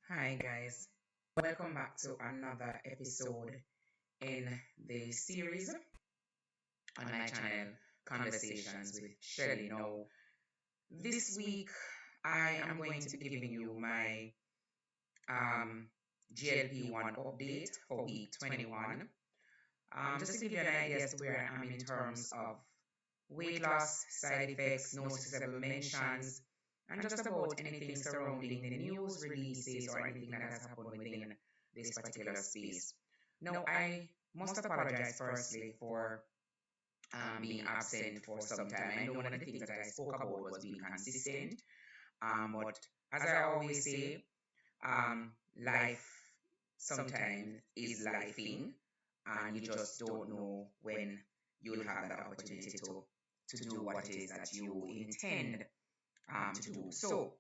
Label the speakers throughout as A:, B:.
A: Hi guys, welcome back to another episode in the series on my channel, Conversations with Shelley. Now, this week I am going to be giving you my GLP-1 update for week 21. Just to give you an idea as to where I am in terms of weight loss, side effects, noticeable mentions, and just about anything surrounding the news releases or anything that has happened within this particular space. Now, I must apologize firstly for being absent for some time. I know one of the things that I spoke about was being consistent, but as I always say, life sometimes is lifing, and you just don't know when you'll have that opportunity to do what it is that you intend to do. So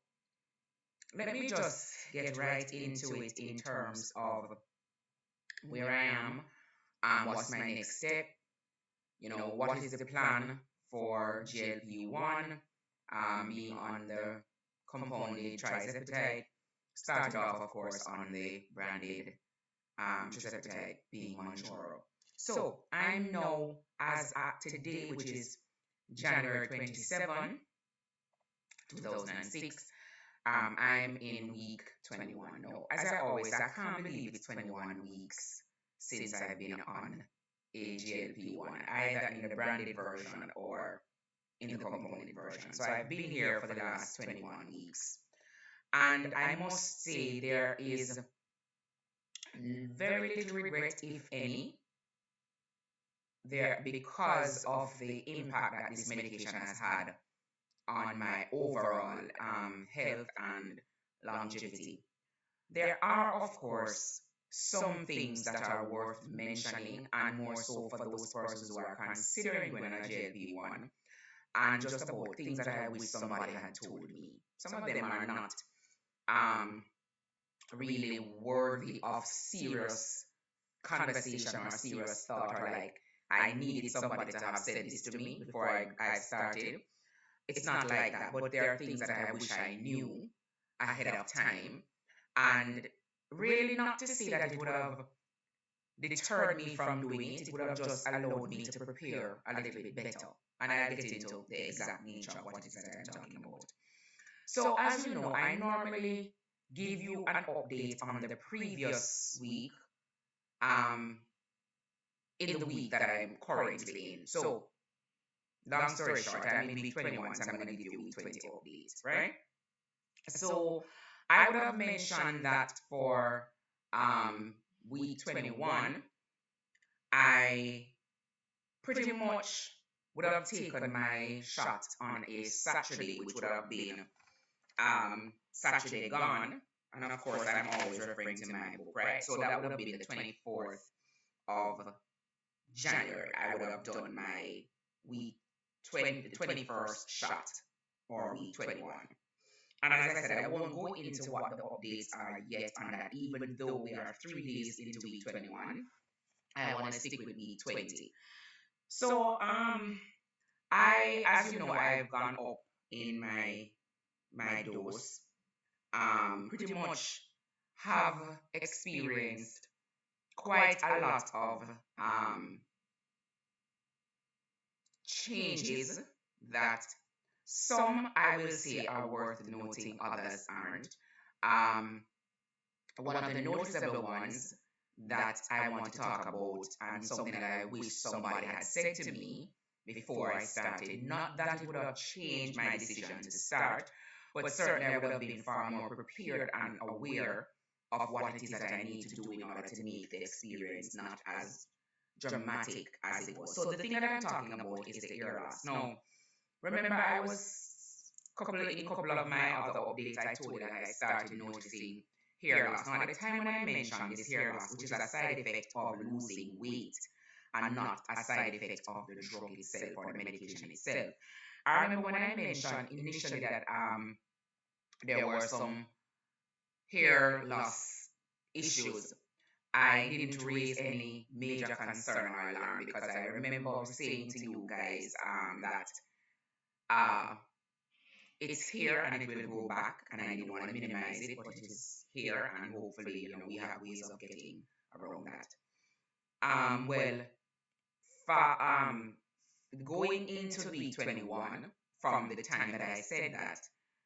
A: let me just get right into it in terms of where I am, what's my next step, what is the plan for GLP-1, being on the compounded triceptide, started off, of course, on the branded triceptide being Manjaro. So I'm now, as at today, which is January 27, 2006, I'm in week 21 now. As I always, I can't believe it's 21 weeks since I've been on a GLP-1, either in the branded version or in the compounded version. So I've been here for the last 21 weeks. And I must say there is very little regret, if any, there because of the impact that this medication has had on my overall health and longevity. There are, of course, some things that are worth mentioning, and more so for those persons who are considering going on a GLP-1, and just about things that I wish somebody had told me. Some of them are not um, really worthy of serious conversation or serious thought, or like I needed somebody to have said this to me before I started. It's not like that, but there are things that I wish I knew ahead of time. And really, not to say that it would have deterred me from doing it, it would have just allowed me to prepare a little bit better. And I'll get into the exact nature of what it is that I'm talking about. So, as you know, I normally give you an update on the previous week, um, in the week that I'm currently in. So, long story short, I'm in week 21, so I'm going to give you week 20 updates, right? So I would have mentioned that for week 21, I pretty much would have taken my shot on a Saturday, which would have been Saturday gone. And of course, I'm always referring to my book, right? So that would have been the 24th of January. I would have done my week 20, the 21st shot, or week 21. And as I said, I won't go into what the updates are yet on that, even though we are 3 days into week 21. I want to stick with week 20. So, as you know, I've gone up in my dose. Pretty much have experienced quite a lot of changes that some I will say are worth noting, others aren't. Um, One of the noticeable ones that I want to talk about, and something that I wish somebody had said to me before I started, not that it would have changed my decision to start, but certainly I would have been far more prepared and aware of what it is that I need to do in order to make the experience not as dramatic as it was. So the thing that I'm talking about is the ear loss. Now, remember, I was in a couple of my other updates, I told you that I started noticing hair loss. Now, at the time when I mentioned this hair loss, which is a side effect of losing weight and not a side effect of the drug itself or the medication itself, I remember when I mentioned initially that there were some hair loss issues, I didn't raise any major concern or alarm, because I remember saying to you guys that uh, It's here and it will go back, and I didn't want to minimize it, but it is here, and hopefully, we have ways of getting around that. Well, going into B21, from the time that I said that,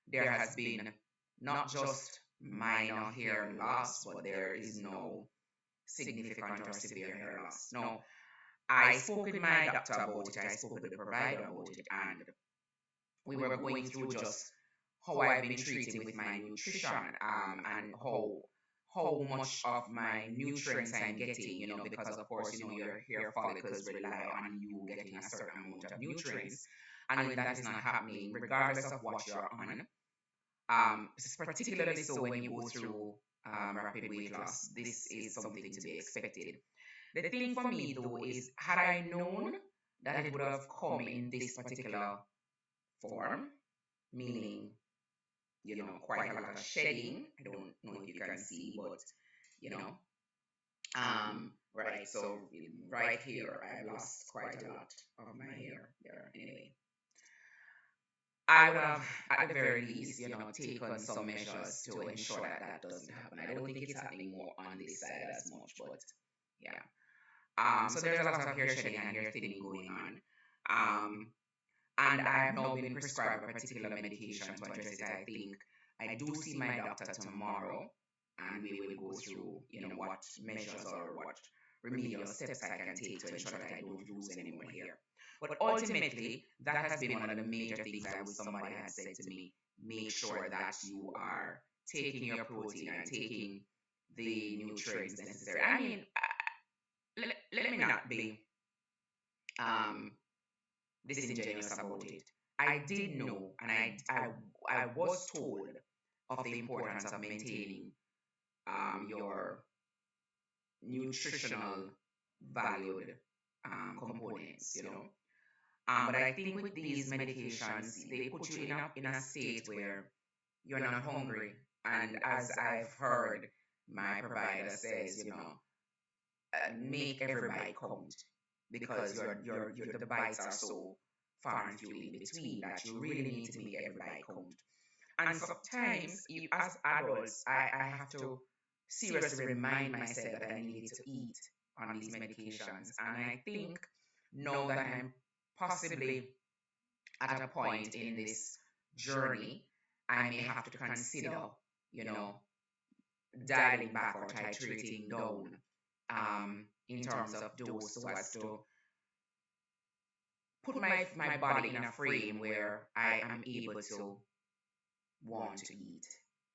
A: there has been not just minor hair loss, but there is no significant or severe hair loss. No, I spoke with my doctor about it, I spoke with the provider about it, and we were going through just how I've been treating with my nutrition, and how much of my nutrients I'm getting, because of course, your hair follicles rely on you getting a certain amount of nutrients. And when that is not happening, regardless of what you're on, particularly so when you go through rapid weight loss, this is something to be expected. The thing for me though is, had I known that it would have come in this particular form, meaning, quite a lot of shedding. I don't know if you can see, but you know, right. So right here, I lost quite a lot of my hair there. Anyway, I would have, at the very least, taken some measures to ensure that that doesn't happen. I don't think it's happening more on this side as much, but yeah. So there's a lot of hair shedding and hair thinning going on. Um, and I have now been prescribed a particular medication to address it. I think I do see my doctor tomorrow, and we will go through, what measures or what remedial steps I can take to ensure that I don't lose any more hair. But ultimately, that has been one of the major things. I wish somebody had said to me: make sure that you are taking your protein and taking the nutrients necessary. I mean, let me not be um, disingenuous about it. I did know, and I was told of the importance of maintaining your nutritional valued components, but I think with these medications, they put you in a state where you're not hungry. And as I've heard my provider says, make every bite count, because the bites are so far and few in between that you really need to make every bite count. And sometimes, as adults, I have to seriously remind myself that I needed to eat on these medications. And I think now that I'm possibly at a point in this journey, I may have to consider, you know, dialing back or titrating down in terms of dose, so as to put my body in a frame where I am able to want to eat.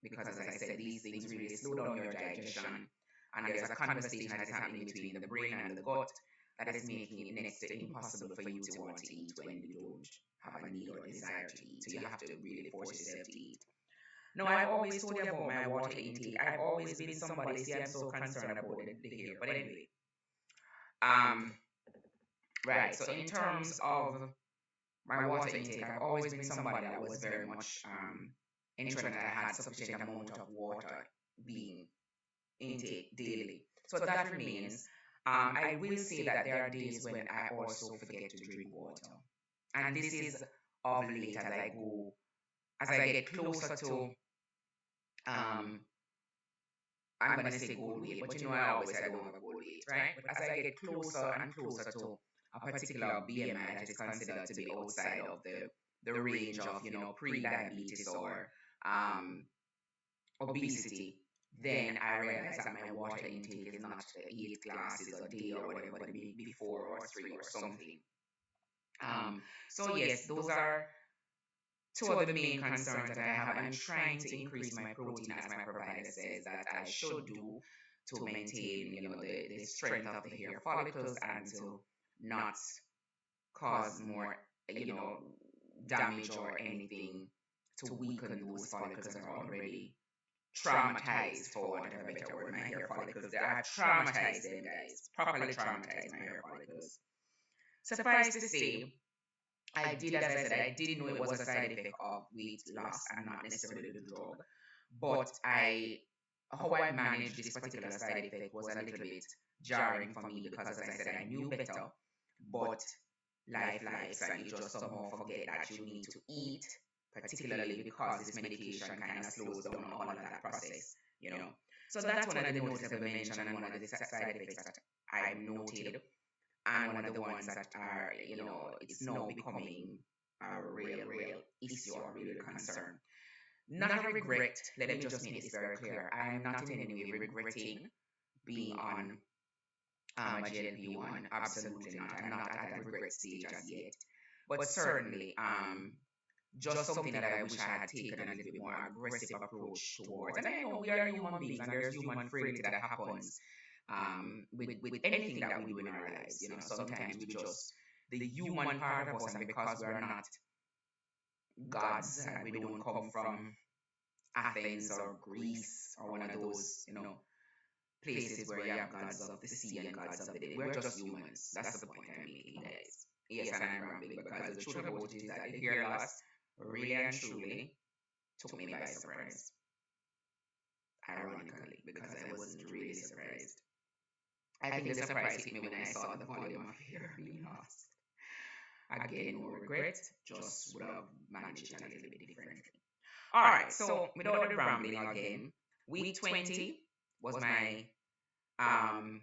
A: Because as I said, these things really slow down your digestion, and there's a conversation that is happening between the brain and the gut that is making it next to impossible for you to want to eat when you don't have a need or desire to eat. So you have to really force yourself to eat. No, I've always told you about my water intake. I've always been somebody, see, I'm so concerned about the hair. But anyway, um, right. So in terms of my water intake, I've always been somebody that was very much ensuring that I had sufficient amount of water being intake daily. So that remains. I will say that there are days when I also forget to drink water, and this is of late as I get closer to um, I'm gonna say goal weight, but I always say I don't have a goal weight, right? But as I get closer and closer to a particular BMI that is considered to be outside of the range of pre-diabetes or um, obesity, then I realize that my water intake is not 8 glasses a day or whatever, but maybe 4 or 3 or something. So yes, those are two of the main concerns that I have. I'm trying to increase my protein, as my provider says that I should do, to maintain, the strength of the hair follicles and to not cause more, you know, damage or anything to weaken those follicles that are already traumatized, for want of a better word. My hair follicles, I've traumatized them, guys, properly traumatized my hair follicles. Suffice to say, I did, as I said, I did know it was a side effect of weight loss and not necessarily the drug. But how I managed this particular side effect was a little bit jarring for me, because, as I said, I knew better, but life lives, and you just somehow forget that you need to eat, particularly because this medication kind of slows down all of that process, you know. So that's one of the noticeable mention and one of the side effects that I've noted, and one of the ones that are, it's now becoming a real issue or real concern. Not a regret. Let me just make this very clear. I am not in any way regretting being on a GLP-1. Absolutely not. I'm not at that regret stage as yet. But certainly, just something that I wish I had taken a little bit more aggressive approach towards. And I know we are human beings and there's human frailty that happens with anything that we do in our lives. Sometimes we just, the human part of us, and because we are not gods and we don't come from Athens or Greece or one of those, places where you have gods of the sea and gods of the dead. We're just humans. That's the point I'm making, guys. Yes, and I'm rambling because the truth about it is that the hair loss really and truly took me by surprise. Ironically, because I wasn't really surprised. I think the surprise hit me when I saw the volume of hair being lost. Again, no regret, just would have managed it a little bit differently. Alright, so without the rambling again, week 20 was my um,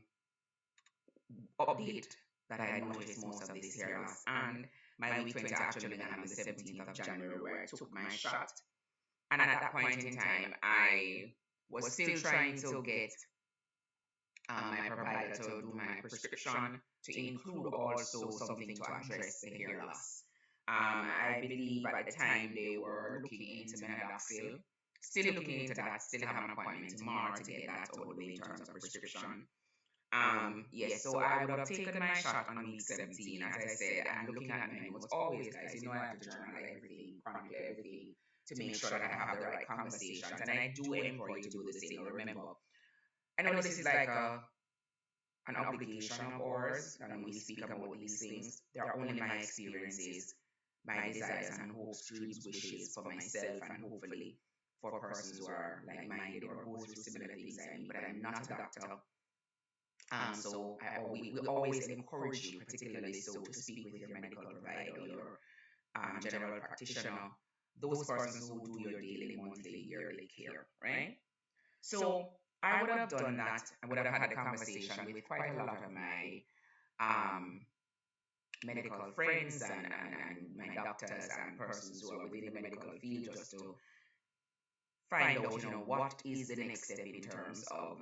A: update that I noticed most of this hair loss. And my week 20 actually began on the 17th of January, where I took my shot. And at that point in time, I was still trying to get my provider to do my prescription to include also something to address the hair loss. I believe at the time they were looking into minoxidil, still looking into that, still have an appointment tomorrow to get that out of the way in terms of prescription. Yes, so I would have taken my shot on week 17. As I said, I'm looking at my notes always, guys. I have to journal everything, chronicle everything to make sure that I have the right conversations. And I do implore you to do the same. Remember, I know this is like an obligation of ours, and when we speak about these things, they're only my experiences, my desires and hopes, dreams, wishes for myself, and hopefully for persons who are like-minded or go through similar things I mean. But I'm not a doctor. So we always encourage you, particularly so, to speak with your medical provider or your general practitioner, those persons who do your daily, monthly, yearly care, right? So I would have done that. I would have had a conversation with quite a lot of my um, medical friends and my doctors and persons who are within the medical field, just to find out, what is the next step in terms of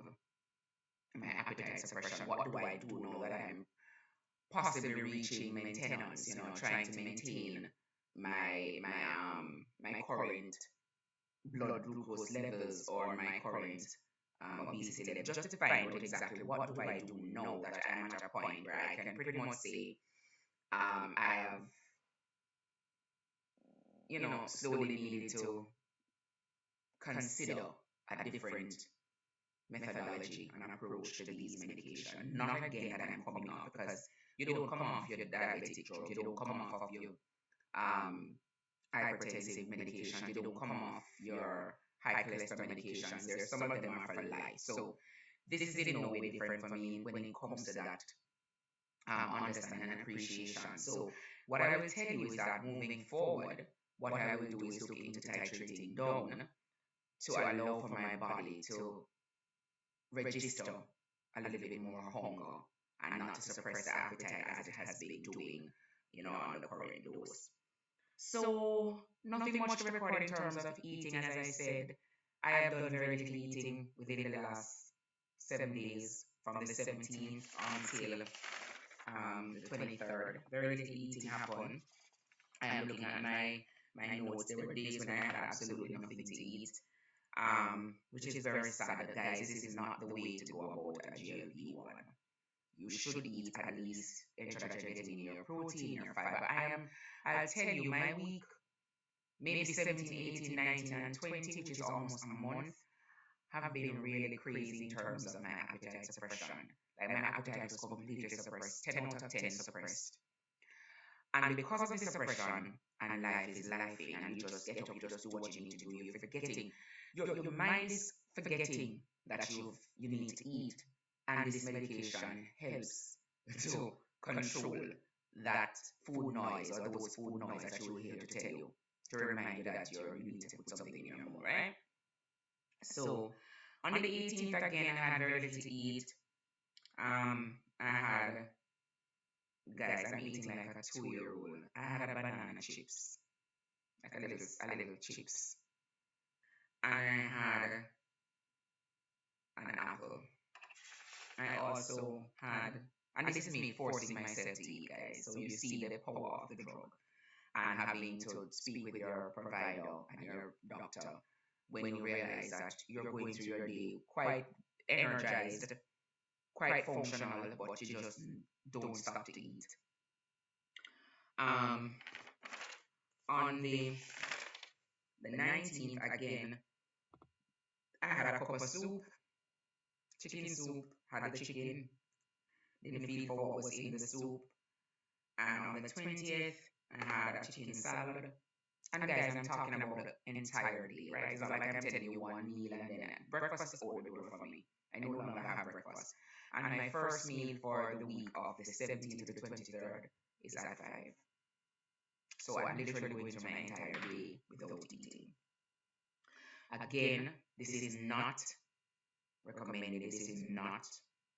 A: my appetite suppression. What do I do now that I'm possibly reaching maintenance, trying to maintain my current blood glucose levels or my current obesity level, just to find out exactly what do I do now that I'm at a point where I can pretty much say I have, slowly needed to consider a different methodology and approach to these medication. Not again that I'm coming off, because you don't come off your diabetic drug, you don't come off of your um, hypertensive medication, you don't come off your high cholesterol medications. There's some of them are for life. So this is in no way different for me when it comes to that understanding and appreciation. So what I will tell you is that moving forward, what I will do is look into titrating down to allow for my body to register a little bit more hunger and not to suppress the appetite as it has been doing, on the current dose. So nothing much to record in terms of eating. As I said, I have done very little eating within the last 7 days, from the 17th until the 23rd. Very little eating happened. I am looking at my notes. There were days when I had absolutely nothing to eat, which is very sad. Guys, this is not the way to go about a GLP-1. You should eat at least, ensure that you're getting your protein, your fiber. I'll tell you, my week, maybe 17, 18, 19, and 20, which is almost a month, have been really crazy in terms of my appetite suppression. Like, my appetite was completely suppressed, 10 out of 10 suppressed. And because of the suppression, and life is lifing, and you just get up, you just do what you need to do, you're forgetting, your mind is forgetting that you need to eat. And this medication helps to control that food noise, or those food noise that you will hear to tell you to remind you that you need to put something in your mouth, right? So on the 18th again, I had very little to eat. I had, guys, I'm eating like a 2-year-old. I had a banana chips, like a little chips, and I had an apple. I also had, and this is me forcing myself to eat, guys. So you see the power of the drug and having to speak with your provider and your doctor when you realize that you're going through your day quite energized, quite functional, but you just don't stop to eat. Um, on the 19th again, I had a cup of soup, chicken soup, had the chicken, didn't feel for what was in the soup. And on the 20th, I had a chicken salad. And guys, I'm talking about the entire day, right? It's not like I'm telling you one meal and then breakfast is over the door for me. I no longer have breakfast. And my first meal for the week of the 17th to the 23rd is at 5. So I'm literally going through my entire day without eating. Again, this is not recommended. This is not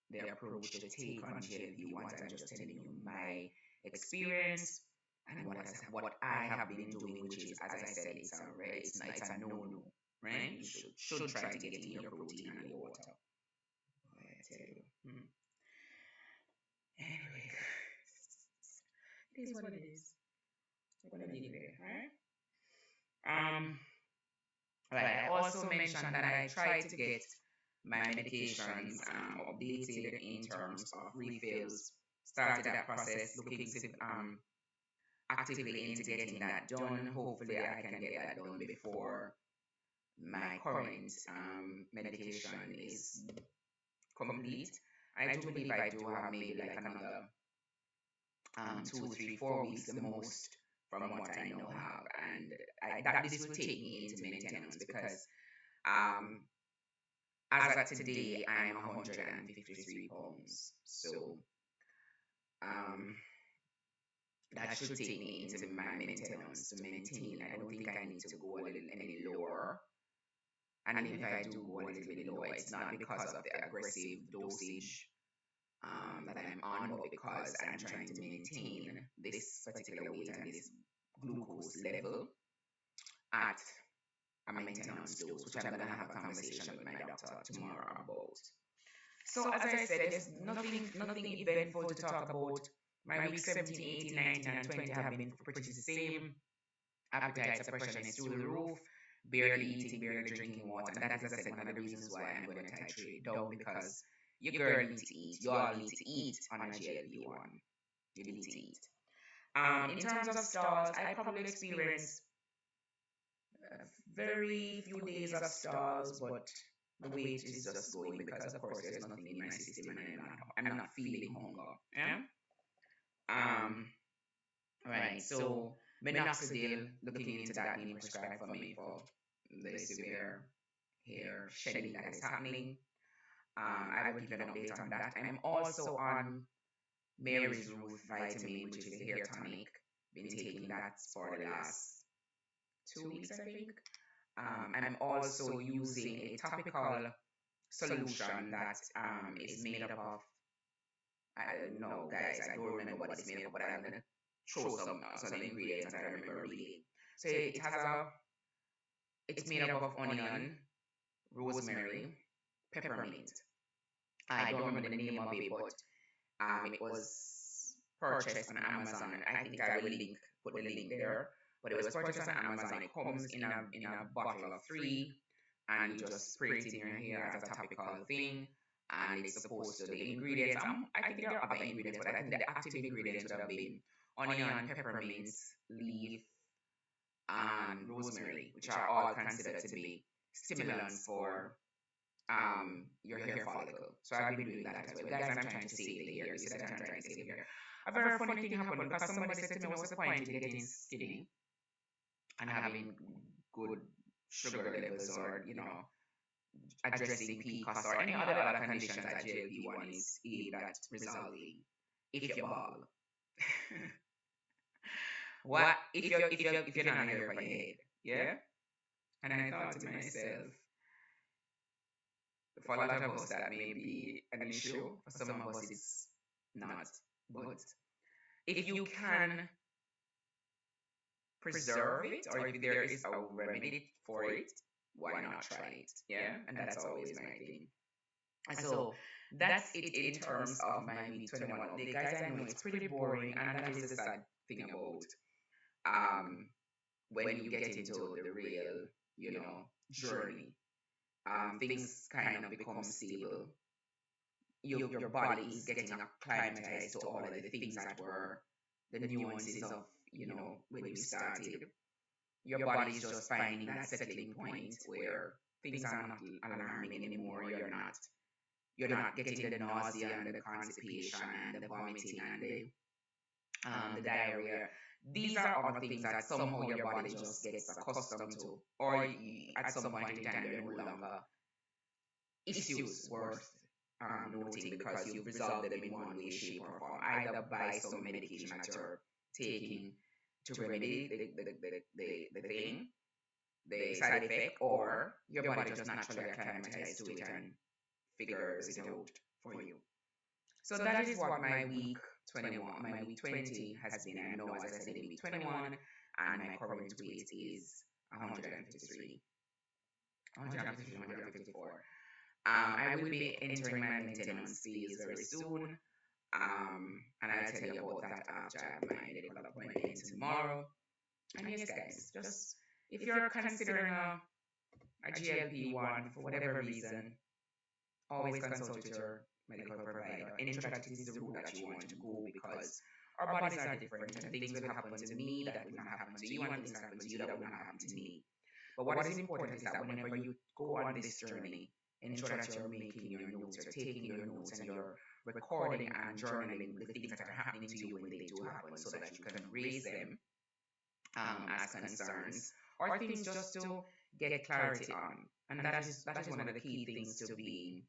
A: the approach to take on GLP-1. I'm just telling you my experience and what I have been doing, which is, as I said, it's a no-no, right? You should try to get in your protein and your water. I tell you. Anyway, it is what it is. We're gonna leave it there, right? Right. I also mentioned that I try to get my medications updated in terms of refills. Started that process, looking actively into getting that done. Hopefully, I can get that done before my current medication is complete. I do believe I do have maybe like another 2, 3, 4 weeks the most from what I now have, and that this will take me into maintenance because um, as of today I'm 153 pounds, so um, that should take me into my maintenance to maintain. I don't think I need to go a little any lower. And even if I do go a little bit lower, it's not because of the aggressive dosage that I'm on, but because I'm trying to maintain this particular weight and this glucose level at a maintenance dose, which I'm going to have a conversation with my doctor tomorrow about. So as I said, there's nothing eventful to talk about. My week 17, 18, 19, and 20 have been pretty the same. Appetite suppression is through the roof. Barely eating, barely drinking water. And that is, as I said, one of the reasons why I'm going to titrate down, because your girl need to eat. You all need to eat on a GLP-1. You need to eat. In terms of stalls, I probably experienced very few days of stalls, but the weight is just going because, of course, there's nothing in my system and I'm not feeling hunger. Yeah. Right. So minoxidil, looking into that being prescribed for me for the severe hair shedding that is happening. I will give an update on that. I'm also on Mary's Ruth vitamin, which is the hair tonic. Been taking that for the last 2 weeks, I think. I'm also using a topical solution that is made up of, I don't know, guys, I don't remember what it's made of, but I'm gonna throw some ingredients I remember reading. So it's made up of onion, rosemary, peppermint. I don't remember the name of it, but it was purchased on Amazon. I think I will put the link there. But it was purchased on Amazon. It comes in a bottle of 3, and you just spray it in your hair as a topical thing. And it's supposed to, the ingredients, I think there are other ingredients, but I think the active ingredients would have been onion, peppermint, leaf, and rosemary, which are all considered to be stimulants for your hair follicle. So I've been doing that as well. Guys, I'm trying to save the hair. You see that I'm trying to save the hair. A very funny thing happened because somebody said to me, what's the point in getting skinny and having good sugar levels, or, addressing PCOS or any other conditions that GLP-1 is aimed at resolving if you ball. What if you're not here for your head? Yeah. And I thought to myself, for a lot of us that may be an issue. For some of us it's not. But if you can preserve it, or if there is a remedy for it, why not try it? Yeah. And that's always my thing. And so that's it in terms of my week 21 update. Guys, I know it's pretty boring, and that is the sad thing about um when you get into the real, journey. Things kind of become stable. Your body is getting acclimatized to all of the things that were the nuances of, when you started. Your body is just finding that settling point where things are not alarming anymore. You're not getting the nausea and the constipation and the vomiting and the diarrhea. These are all things that somehow your body just gets accustomed to, or at some point in time they're no longer issues worth noting because you've resolved them in one way, shape, or form, either by some medication that you're taking to remedy the thing, the side effect, or your body just naturally acclimatizes to it and figures it out for you. So that is what my week 21, my week 20 has been. I know, as I said, in week 21, and my current weight is 153, 153, 154. I will be entering my maintenance phase very soon. And I'll tell you about that after I have my medical appointment tomorrow. And yes, guys, just if you're considering a GLP-1 for whatever reason, always consult with your medical provider. Ensure that it is the route that you want to go, because our bodies are different and things will happen to me that will not happen to you, and things happen to you that will not happen to me. But what is important is that whenever you go on this journey, ensure that you're making your notes, you're taking your notes, and you're recording and journaling the things that are happening to you when they do happen, so that you can raise them as concerns or things just to get clarity on. And that is one of the key things to being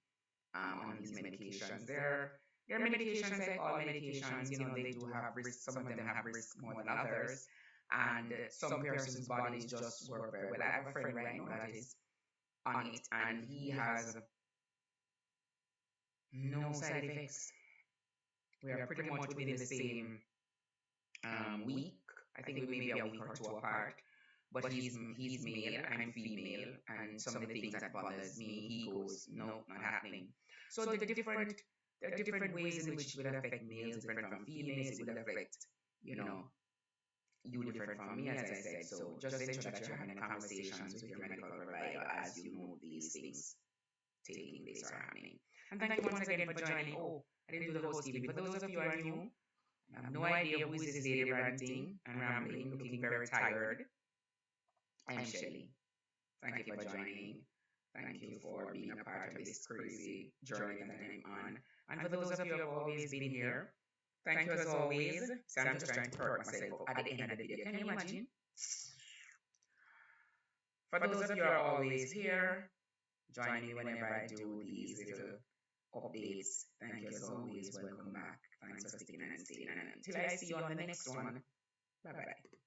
A: on these medications. They're medications like all medications. They do have risk. Some of them have risk more than others, and some persons' bodies just work very well. I have a friend right now that is on it, and he has no side effects. We are pretty much within the same week. I think we may be a week or two apart. But he's male, I'm female, and some of the things that bothers me, he goes, no, not happening. So there are different ways in which it will affect males, different from females. It will affect, you know, you different from me, as I said. So just ensure that you're having conversations with your medical provider as you know these things taking place or happening. And thank you once again for joining. Oh, I didn't do the housekeeping. For those of you who are new, I have no idea who is this lady ranting and rambling, looking very tired. I'm Shelly. Thank you for joining. Thank you for being a part of this crazy journey that I'm on. And for those of you who have always been here, thank you as always. So I'm just trying to perk myself up at the end of the video. Can you imagine? For those of you who are always here, join me whenever I do these little updates. Thank you as always. Welcome back. Thanks for sticking and staying. And until I see you on the next one, bye bye.